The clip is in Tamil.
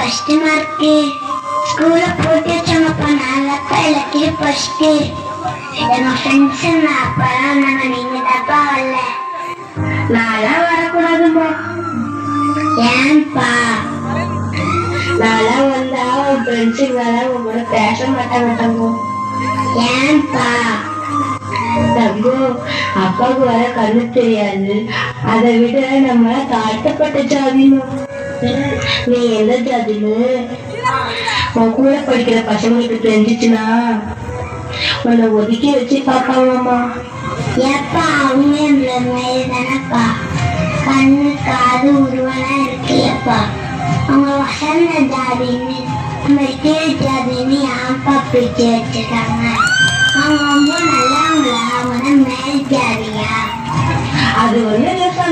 First mark. ஸ்கூல்ல போட்டி வச்சாங்கப்பா, நான்ப்பா எல்லாத்தையும் ஃபர்ஸ்ட். எங்க ஃப்ரெண்ட்ஸ் அப்பெல்லாம் நாங்க நீங்க தப்பா வரல. நான்லாம் வரக்கூடாதுமா. ஏன்பா? நான்லாம் வந்தா உன் ஃப்ரெண்ட்ஸுங்களால உங்களோட பேச மாட்டாங்க தம்போ. ஏன்பா? தம்போ, அப்பாவுக்கு வர கண்ணு தெரியாது. அதை விட நம்ம தாழ்த்தப்பட்ட ஜாதியும். நீ எந்த ஜாதின்னு உன் கூட படிக்கிற பசங்களுக்கு தெரிஞ்சிச்சுன்னா உன்னை ஒதுக்கி வச்சு பாப்பாங்கம்மா. ஏப்பா அவங்க இந்த மாதிரி தானப்பா, கண்ணு காது உருவெல்லாம் இருக்குல்லப்பா. அவங்க வசந்த ஜாதின்னு நம்ம கீழ் ஜாதின்னு ஏன்ப்பா பிரிச்சு வச்சிருக்காங்க? அவங்க ரொம்ப நல்லவங்களா? அவங்க மேல் ஜாதியா? அது ஒண்ணு